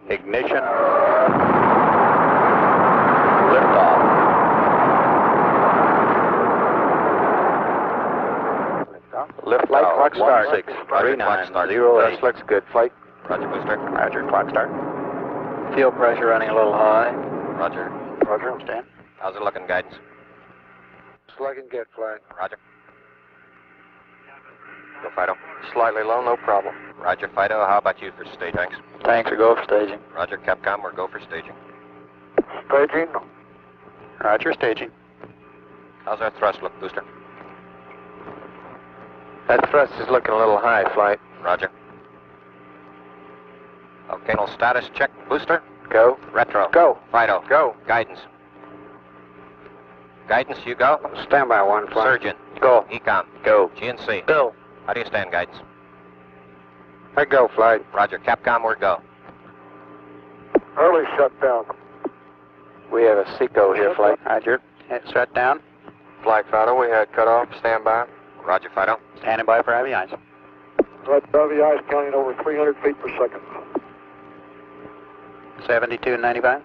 Ignition. Liftoff. Lift flight clock start. 163908. This looks good. Flight. Roger, booster. Roger, clock start. Fuel pressure running a little high. Roger. Roger. Stand. How's it looking, guidance? It's looking good, flight. Roger. Go, Fido. Slightly low, no problem. Roger, Fido. How about you for stage? Thanks. Tanks are go for staging. Roger, Capcom. We're go for staging. Staging. Roger, staging. How's our thrust look, booster? That thrust is looking a little high, flight. Roger. Okay, no status check, booster. Go. Retro. Go. Fido. Go. Guidance. Guidance, you go. Stand by one, flight. Surgeon. Go. Ecom. Go. GNC. Go. How do you stand, guidance? I go, flight. Roger, Capcom, we're go. Early shutdown. We have a Seco here, flight. Roger. Shut down. Flight Fido, we had cut off. Stand by. Roger, Fido. Standing by for heavy ice. Heavy ice counting over 300 feet per second. 72 and 95.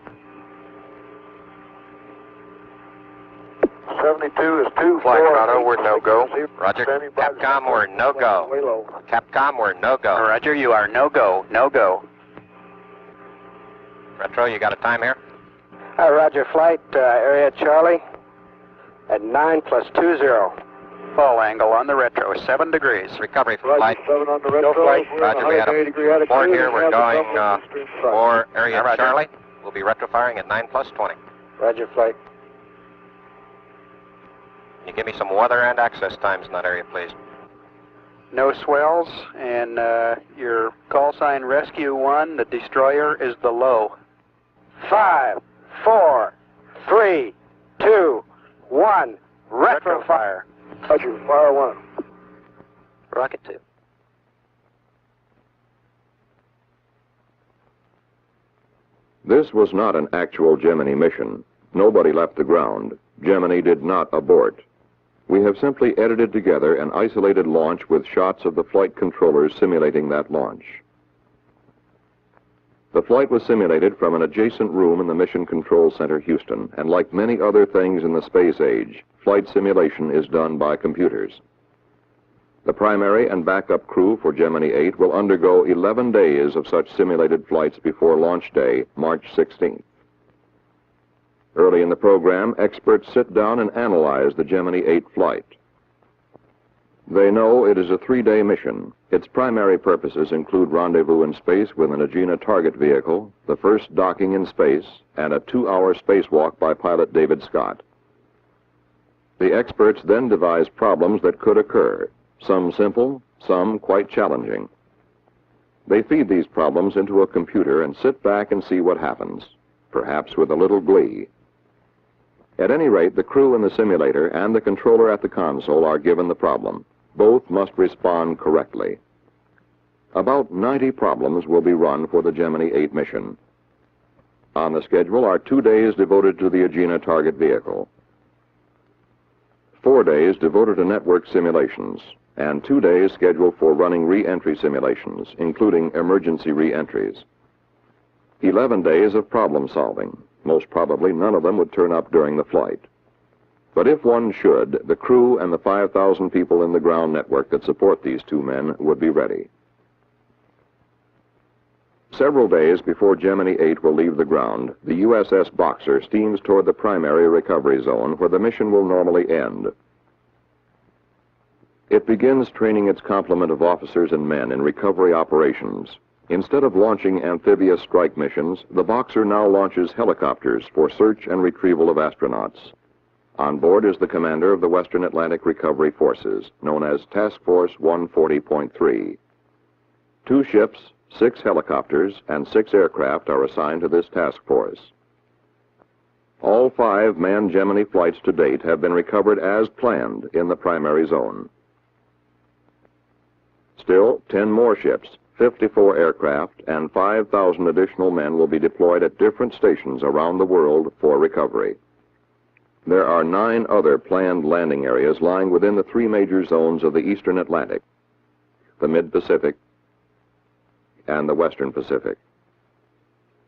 72 is 2. Flight Fido, we're no-go. Roger. Capcom, we're no-go. Way low. Capcom, we're no-go. Roger, you are no-go. No-go. Retro, you got a time here? Roger, flight. Area Charlie at 9 plus 20. Fall angle on the retro, 7 degrees. Recovery for flight. 7 on the retro. Flight. Roger, we had a port here. We're going for area Roger. Charlie. We'll be retro firing at 9 plus 20. Roger, flight. Can you give me some weather and access times in that area, please? No swells, and your call sign Rescue 1, the destroyer is the low. 5, 4, 3, 2, 1. Retro fire. Roger, fire 1. Rocket 2. This was not an actual Gemini mission. Nobody left the ground. Gemini did not abort. We have simply edited together an isolated launch with shots of the flight controllers simulating that launch. The flight was simulated from an adjacent room in the Mission Control Center, Houston, and like many other things in the space age, flight simulation is done by computers. The primary and backup crew for Gemini 8 will undergo 11 days of such simulated flights before launch day, March 16th. Early in the program, experts sit down and analyze the Gemini 8 flight. They know it is a 3-day mission. Its primary purposes include rendezvous in space with an Agena target vehicle, the first docking in space, and a 2-hour spacewalk by pilot David Scott. The experts then devise problems that could occur, some simple, some quite challenging. They feed these problems into a computer and sit back and see what happens, perhaps with a little glee. At any rate, the crew in the simulator and the controller at the console are given the problem. Both must respond correctly. About 90 problems will be run for the Gemini 8 mission. On the schedule are 2 days devoted to the Agena target vehicle, 4 days devoted to network simulations, and 2 days scheduled for running re-entry simulations, including emergency re-entries. 11 days of problem solving. Most probably none of them would turn up during the flight. But if one should, the crew and the 5,000 people in the ground network that support these 2 men would be ready. Several days before Gemini 8 will leave the ground, the USS Boxer steams toward the primary recovery zone where the mission will normally end. It begins training its complement of officers and men in recovery operations. Instead of launching amphibious strike missions, the Boxer now launches helicopters for search and retrieval of astronauts. On board is the commander of the Western Atlantic Recovery Forces, known as Task Force 140.3. 2 ships, 6 helicopters, and 6 aircraft are assigned to this task force. All 5 manned Gemini flights to date have been recovered as planned in the primary zone. Still, 10 more ships, 54 aircraft, and 5,000 additional men will be deployed at different stations around the world for recovery. There are 9 other planned landing areas lying within the 3 major zones of the Eastern Atlantic, the Mid-Pacific, and the Western Pacific.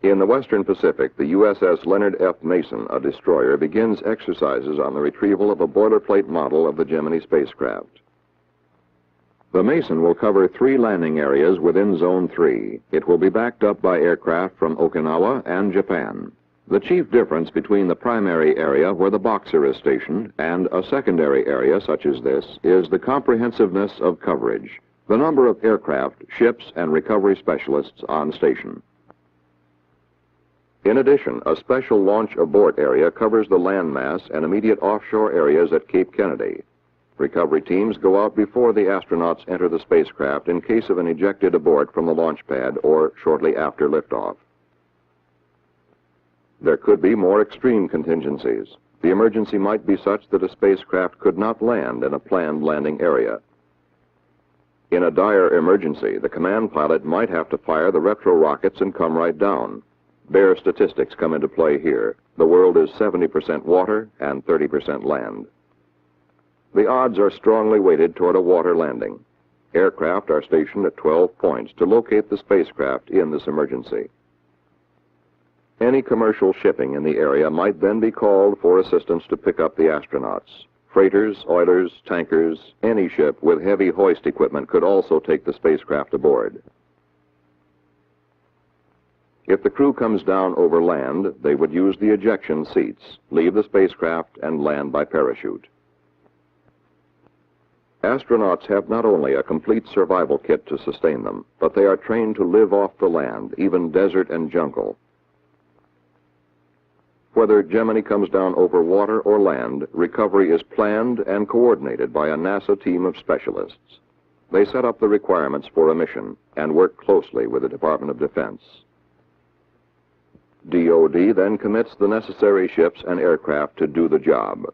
In the Western Pacific, the USS Leonard F. Mason, a destroyer, begins exercises on the retrieval of a boilerplate model of the Gemini spacecraft. The Mason will cover 3 landing areas within Zone 3. It will be backed up by aircraft from Okinawa and Japan. The chief difference between the primary area where the Boxer is stationed and a secondary area such as this is the comprehensiveness of coverage, the number of aircraft, ships, and recovery specialists on station. In addition, a special launch abort area covers the landmass and immediate offshore areas at Cape Kennedy. Recovery teams go out before the astronauts enter the spacecraft in case of an ejected abort from the launch pad or shortly after liftoff. There could be more extreme contingencies. The emergency might be such that a spacecraft could not land in a planned landing area. In a dire emergency, the command pilot might have to fire the retro rockets and come right down. Bare statistics come into play here. The world is 70% water and 30% land. The odds are strongly weighted toward a water landing. Aircraft are stationed at 12 points to locate the spacecraft in this emergency. Any commercial shipping in the area might then be called for assistance to pick up the astronauts. Freighters, oilers, tankers, any ship with heavy hoist equipment could also take the spacecraft aboard. If the crew comes down over land, they would use the ejection seats, leave the spacecraft, and land by parachute. Astronauts have not only a complete survival kit to sustain them, but they are trained to live off the land, even desert and jungle. Whether Gemini comes down over water or land, recovery is planned and coordinated by a NASA team of specialists. They set up the requirements for a mission and work closely with the Department of Defense. DoD then commits the necessary ships and aircraft to do the job.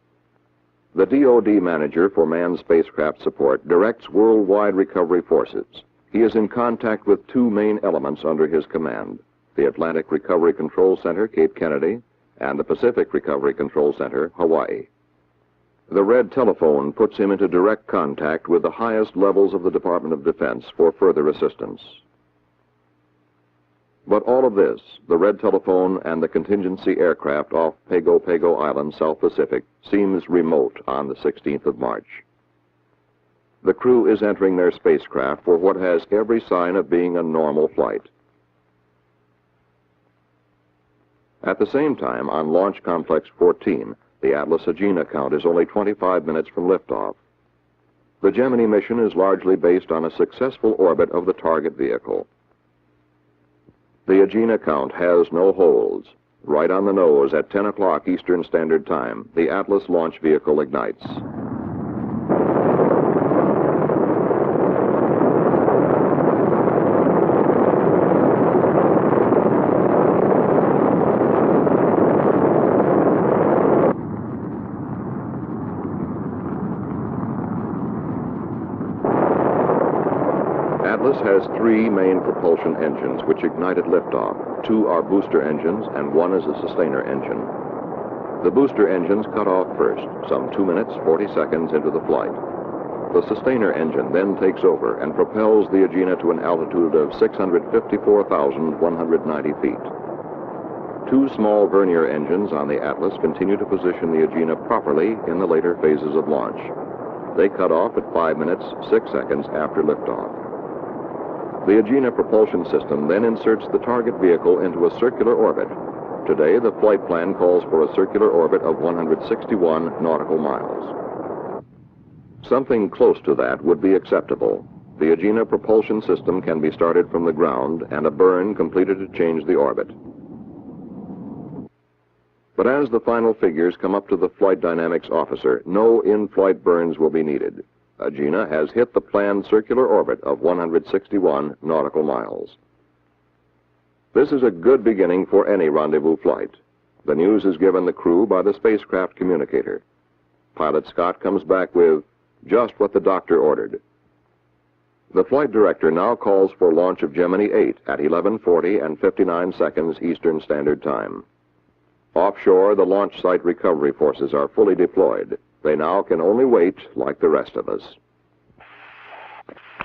The DoD manager for manned spacecraft support directs worldwide recovery forces. He is in contact with 2 main elements under his command: the Atlantic Recovery Control Center, Cape Kennedy, and the Pacific Recovery Control Center, Hawaii. The red telephone puts him into direct contact with the highest levels of the Department of Defense for further assistance. But all of this, the red telephone and the contingency aircraft off Pago Pago Island, South Pacific, seems remote on the 16th of March. The crew is entering their spacecraft for what has every sign of being a normal flight. At the same time, on Launch Complex 14, the Atlas Agena count is only 25 minutes from liftoff. The Gemini mission is largely based on a successful orbit of the target vehicle. The Agena count has no holes. Right on the nose at 10 o'clock Eastern Standard Time, the Atlas launch vehicle ignites. Atlas has 3 main propulsion engines which ignite at liftoff. 2 are booster engines and 1 is a sustainer engine. The booster engines cut off first, some 2 minutes, 40 seconds into the flight. The sustainer engine then takes over and propels the Agena to an altitude of 654,190 feet. 2 small vernier engines on the Atlas continue to position the Agena properly in the later phases of launch. They cut off at 5 minutes, 6 seconds after liftoff. The Agena propulsion system then inserts the target vehicle into a circular orbit. Today, the flight plan calls for a circular orbit of 161 nautical miles. Something close to that would be acceptable. The Agena propulsion system can be started from the ground and a burn completed to change the orbit. But as the final figures come up to the flight dynamics officer, no in-flight burns will be needed. Agena has hit the planned circular orbit of 161 nautical miles. This is a good beginning for any rendezvous flight. The news is given the crew by the spacecraft communicator. Pilot Scott comes back with just what the doctor ordered. The flight director now calls for launch of Gemini 8 at 11:40 and 59 seconds Eastern Standard Time. Offshore, the launch site recovery forces are fully deployed. They now can only wait like the rest of us.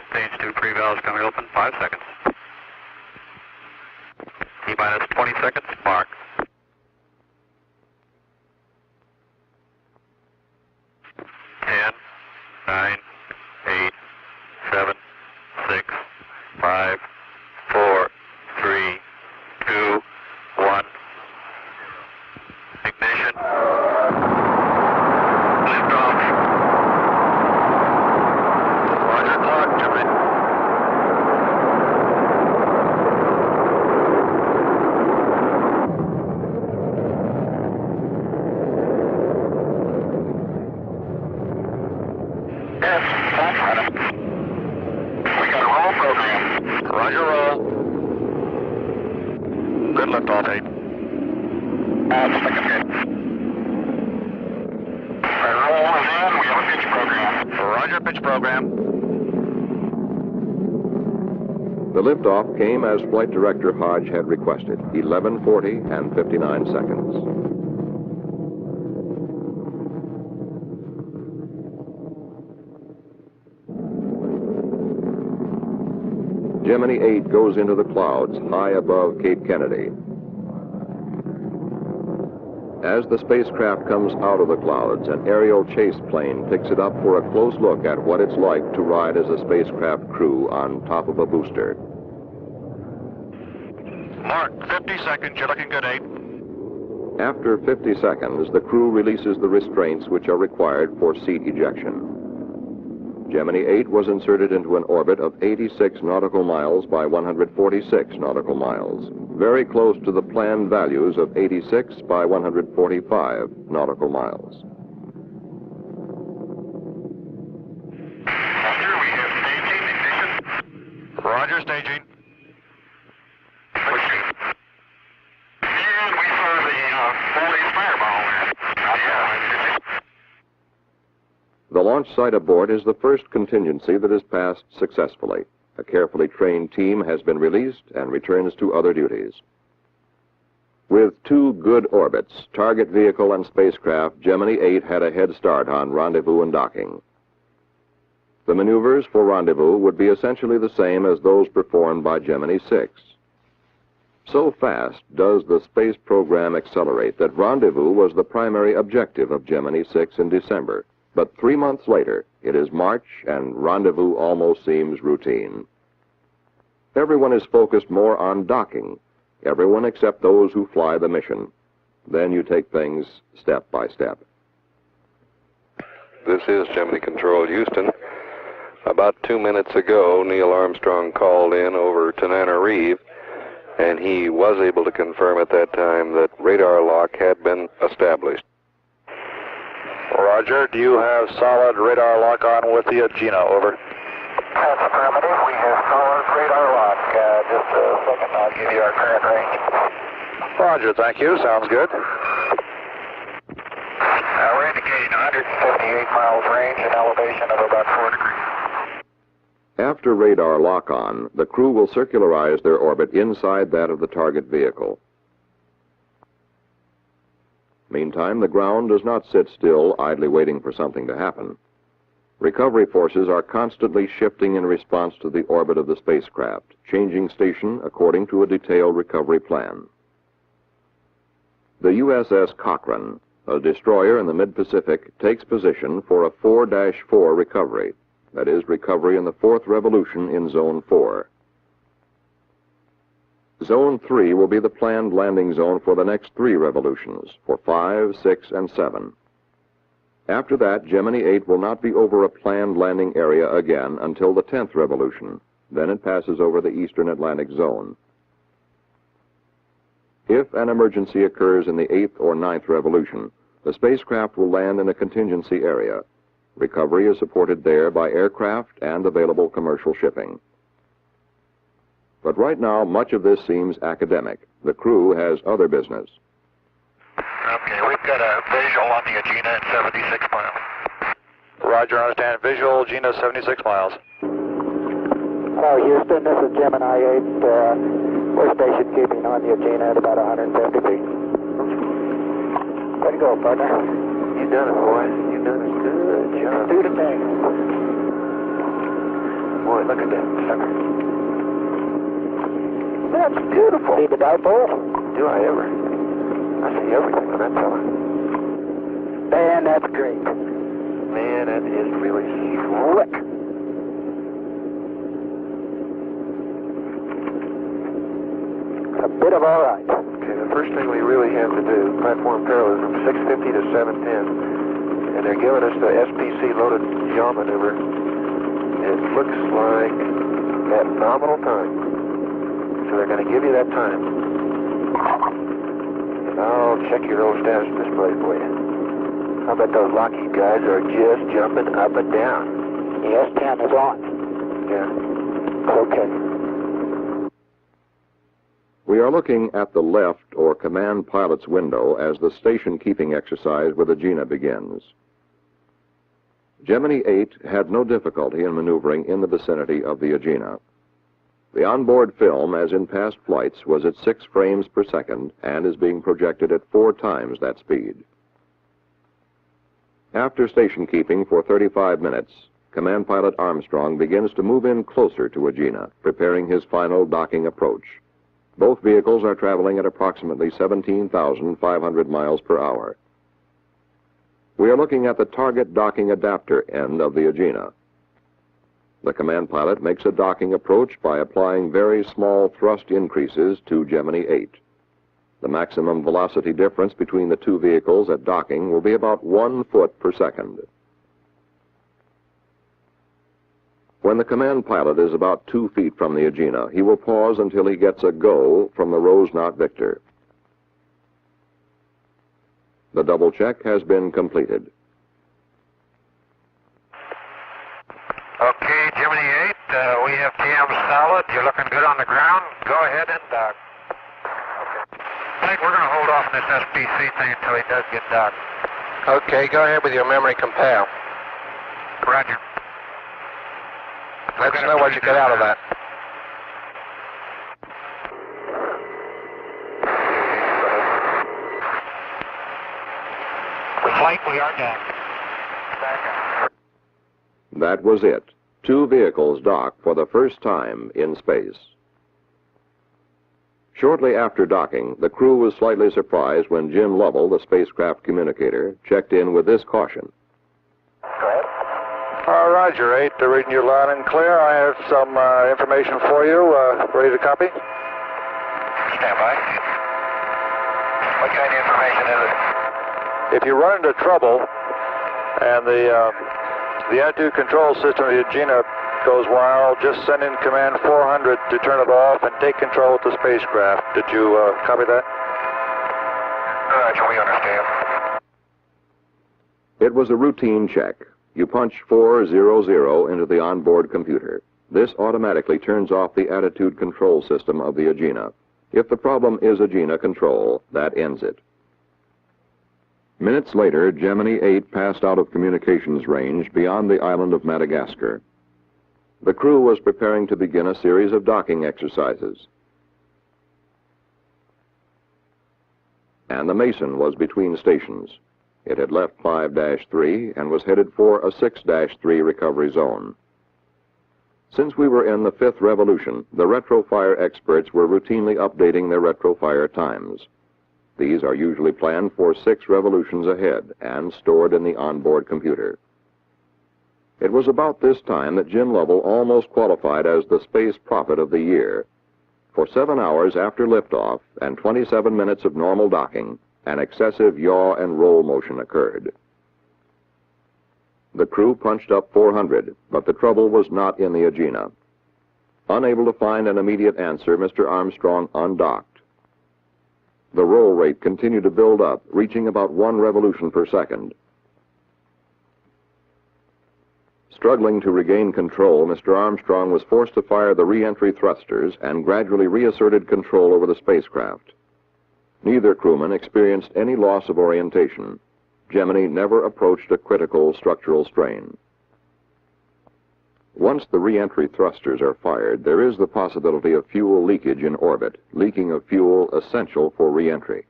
Stage 2 pre-valves coming open, 5 seconds. Keep T-minus 20 seconds, mark. Ten, 9, 8, 7, 6, 5, 4, 3, 2, 1. Ignition. Lift off. Roger, clock, Gemini. Yes, that's right. We got a roll program. Roger, roll. Good lift off, 8. Second gate. Roll is in. We have a pitch program. Roger, pitch program. The liftoff came as Flight Director Hodge had requested, 11:40 and 59 seconds. Gemini 8 goes into the clouds high above Cape Kennedy. As the spacecraft comes out of the clouds, an aerial chase plane picks it up for a close look at what it's like to ride as a spacecraft crew on top of a booster. Mark, 50 seconds. You're looking good, 8. After 50 seconds, the crew releases the restraints which are required for seat ejection. Gemini 8 was inserted into an orbit of 86 nautical miles by 146 nautical miles, very close to the planned values of 86 by 145 nautical miles. Roger, we have staging, ignition. Roger, staging. Pushing. And we saw the Foley's fireball there. Yeah. The launch site abort is the first contingency that is passed successfully. A carefully trained team has been released and returns to other duties. With 2 good orbits, target vehicle and spacecraft, Gemini 8 had a head start on rendezvous and docking. The maneuvers for rendezvous would be essentially the same as those performed by Gemini 6. So fast does the space program accelerate that rendezvous was the primary objective of Gemini 6 in December. But 3 months later, it is March, and rendezvous almost seems routine. Everyone is focused more on docking, everyone except those who fly the mission. Then you take things step by step. This is Gemini Control, Houston. About 2 minutes ago, Neil Armstrong called in over Tananarive, and he was able to confirm at that time that radar lock had been established. Roger, do you have solid radar lock on with the Gina, over? That's affirmative. We have solid radar lock. Just a second, I'll give you our current range. Roger, thank you. Sounds good. We're indicating 178 miles range and elevation of about 4 degrees. After radar lock-on, the crew will circularize their orbit inside that of the target vehicle. Meantime, the ground does not sit still, idly waiting for something to happen. Recovery forces are constantly shifting in response to the orbit of the spacecraft, changing station according to a detailed recovery plan. The USS Cochrane, a destroyer in the mid-Pacific, takes position for a 4-4 recovery, that is, recovery in the 4th revolution in Zone 4. Zone 3 will be the planned landing zone for the next 3 revolutions, for 5, 6, and 7. After that, Gemini 8 will not be over a planned landing area again until the 10th revolution. Then it passes over the Eastern Atlantic Zone. If an emergency occurs in the 8th or 9th revolution, the spacecraft will land in a contingency area. Recovery is supported there by aircraft and available commercial shipping. But right now, much of this seems academic. The crew has other business. Okay, we've got a visual on the Gina at 76 miles. Roger, understand. Visual, Gina, 76 miles. Hello, Houston. This is Gemini 8. We're station keeping on the Gina at about 150 feet. Way to go, partner. You done it, boy. You done it. Good job. Do the thing. Boy, look at that sucker. That's beautiful. See the dipole? Do I ever? I see everything on that fella. Man, that's great. Man, that is really slick. A bit of all right. Okay, the first thing we really have to do, platform parallelism, 650 to 710. And they're giving us the SPC loaded yaw maneuver. It looks like at nominal time. So they're going to give you that time. And I'll check your old status display for you. I bet those Lockheed guys are just jumping up and down. The S10 is on. Yeah. Okay. We are looking at the left or command pilot's window as the station keeping exercise with Agena begins. Gemini 8 had no difficulty in maneuvering in the vicinity of the Agena. The onboard film, as in past flights, was at 6 frames per second and is being projected at 4 times that speed. After station keeping for 35 minutes, Command Pilot Armstrong begins to move in closer to Agena, preparing his final docking approach. Both vehicles are traveling at approximately 17,500 miles per hour. We are looking at the target docking adapter end of the Agena. The command pilot makes a docking approach by applying very small thrust increases to Gemini 8. The maximum velocity difference between the two vehicles at docking will be about 1 foot per second. When the command pilot is about 2 feet from the Agena, he will pause until he gets a go from the Rose-Knot Victor. The double check has been completed. Okay, Gemini 8, we have TM solid. You're looking good on the ground. Go ahead and dock. Okay. I think we're going to hold off on this SPC thing until he does get docked. Okay, go ahead with your memory compile. Roger. Let us know what you get out of that. Flight, we are down. That was it. 2 vehicles docked for the first time in space. Shortly after docking, the crew was slightly surprised when Jim Lovell, the spacecraft communicator, checked in with this caution. Roger, 8, reading you loud and clear. I have some information for you. Ready to copy? Stand by. What kind of information is it? If you run into trouble and the attitude control system of the Agena goes wild, just send in command 400 to turn it off and take control of the spacecraft. Did you copy that? Roger, we understand. It was a routine check. You punch 400 into the onboard computer. This automatically turns off the attitude control system of the Agena. If the problem is Agena control, that ends it. Minutes later, Gemini 8 passed out of communications range beyond the island of Madagascar. The crew was preparing to begin a series of docking exercises. And the Mason was between stations. It had left 5-3 and was headed for a 6-3 recovery zone. Since we were in the 5th revolution, the retrofire experts were routinely updating their retrofire times. These are usually planned for 6 revolutions ahead and stored in the onboard computer. It was about this time that Jim Lovell almost qualified as the space prophet of the year. For 7 hours after liftoff and 27 minutes of normal docking, an excessive yaw and roll motion occurred. The crew punched up 400, but the trouble was not in the Agena. Unable to find an immediate answer, Mr. Armstrong undocked. The roll rate continued to build up, reaching about 1 revolution per second. Struggling to regain control, Mr. Armstrong was forced to fire the re-entry thrusters and gradually reasserted control over the spacecraft. Neither crewman experienced any loss of orientation. Gemini never approached a critical structural strain. Once the re-entry thrusters are fired, there is the possibility of fuel leakage in orbit, leaking of fuel essential for re-entry.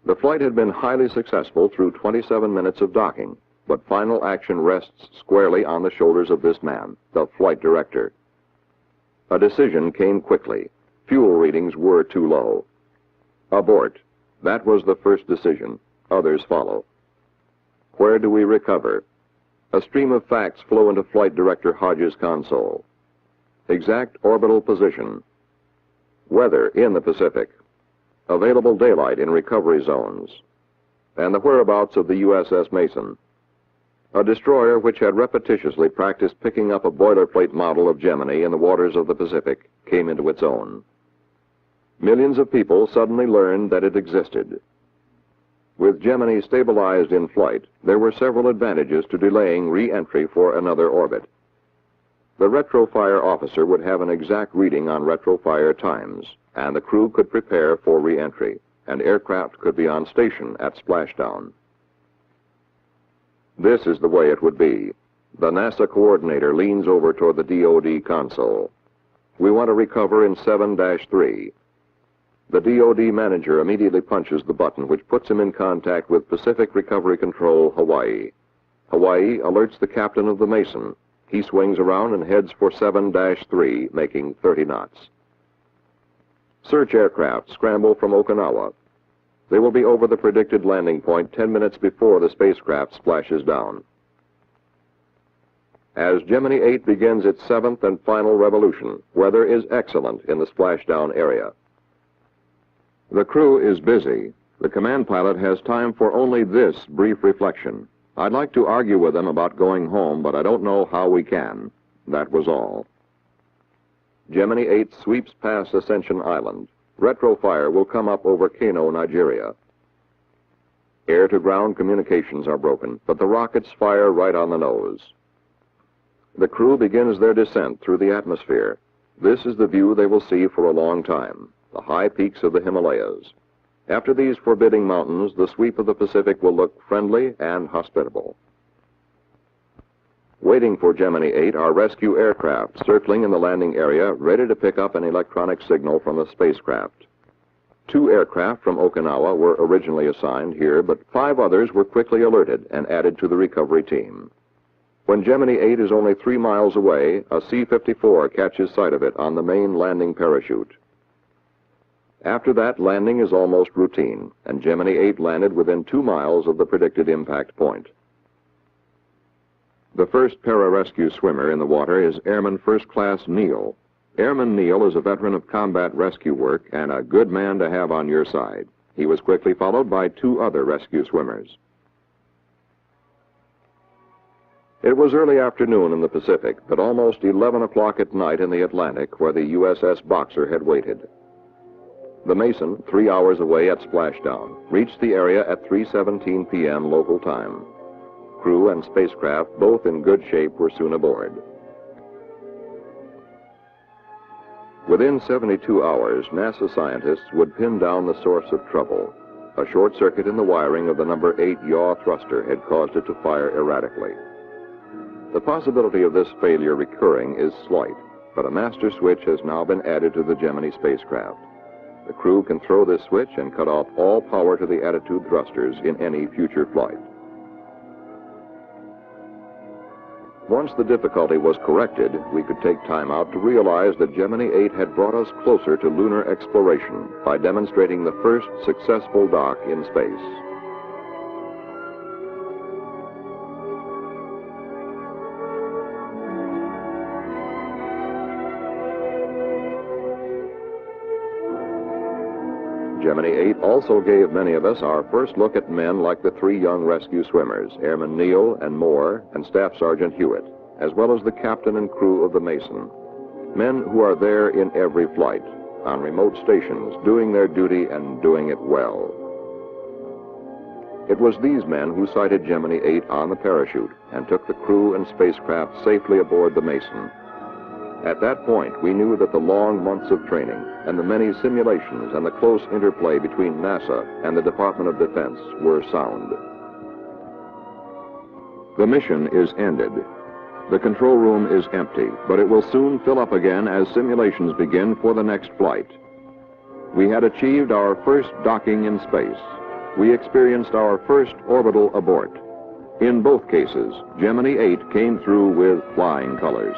The flight had been highly successful through 27 minutes of docking, but final action rests squarely on the shoulders of this man, the flight director. A decision came quickly. Fuel readings were too low. Abort. That was the first decision. Others follow. Where do we recover? A stream of facts flow into Flight Director Hodges' console. Exact orbital position. Weather in the Pacific. Available daylight in recovery zones. And the whereabouts of the USS Mason. A destroyer which had repetitiously practiced picking up a boilerplate model of Gemini in the waters of the Pacific came into its own. Millions of people suddenly learned that it existed. With Gemini stabilized in flight, there were several advantages to delaying re-entry for another orbit. The retrofire officer would have an exact reading on retrofire times, and the crew could prepare for re-entry, and aircraft could be on station at splashdown. This is the way it would be. The NASA coordinator leans over toward the DoD console. We want to recover in 7-3. The DoD manager immediately punches the button which puts him in contact with Pacific Recovery Control, Hawaii. Hawaii alerts the captain of the Mason. He swings around and heads for 7-3, making 30 knots. Search aircraft scramble from Okinawa. They will be over the predicted landing point 10 minutes before the spacecraft splashes down. As Gemini 8 begins its 7th and final revolution, weather is excellent in the splashdown area. The crew is busy. The command pilot has time for only this brief reflection. I'd like to argue with them about going home, but I don't know how we can. That was all. Gemini 8 sweeps past Ascension Island. Retrofire will come up over Kano, Nigeria. Air-to-ground communications are broken, but the rockets fire right on the nose. The crew begins their descent through the atmosphere. This is the view they will see for a long time, the high peaks of the Himalayas. After these forbidding mountains, the sweep of the Pacific will look friendly and hospitable. Waiting for Gemini 8 are rescue aircraft circling in the landing area, ready to pick up an electronic signal from the spacecraft. 2 aircraft from Okinawa were originally assigned here, but 5 others were quickly alerted and added to the recovery team. When Gemini 8 is only 3 miles away, a C-54 catches sight of it on the main landing parachute. After that, landing is almost routine, and Gemini 8 landed within 2 miles of the predicted impact point. The first pararescue swimmer in the water is Airman First Class Neal. Airman Neal is a veteran of combat rescue work and a good man to have on your side. He was quickly followed by 2 other rescue swimmers. It was early afternoon in the Pacific, but almost 11 o'clock at night in the Atlantic, where the USS Boxer had waited. The Mason, 3 hours away at splashdown, reached the area at 3:17 p.m. local time. Crew and spacecraft, both in good shape, were soon aboard. Within 72 hours, NASA scientists would pin down the source of trouble. A short circuit in the wiring of the number 8 yaw thruster had caused it to fire erratically. The possibility of this failure recurring is slight, but a master switch has now been added to the Gemini spacecraft. The crew can throw this switch and cut off all power to the attitude thrusters in any future flight. Once the difficulty was corrected, we could take time out to realize that Gemini 8 had brought us closer to lunar exploration by demonstrating the first successful dock in space. Gemini 8 also gave many of us our first look at men like the 3 young rescue swimmers, Airman Neal and Moore and Staff Sergeant Hewitt, as well as the captain and crew of the Mason. Men who are there in every flight, on remote stations, doing their duty and doing it well. It was these men who sighted Gemini 8 on the parachute and took the crew and spacecraft safely aboard the Mason. At that point, we knew that the long months of training and the many simulations and the close interplay between NASA and the Department of Defense were sound. The mission is ended. The control room is empty, but it will soon fill up again as simulations begin for the next flight. We had achieved our first docking in space. We experienced our first orbital abort. In both cases, Gemini 8 came through with flying colors.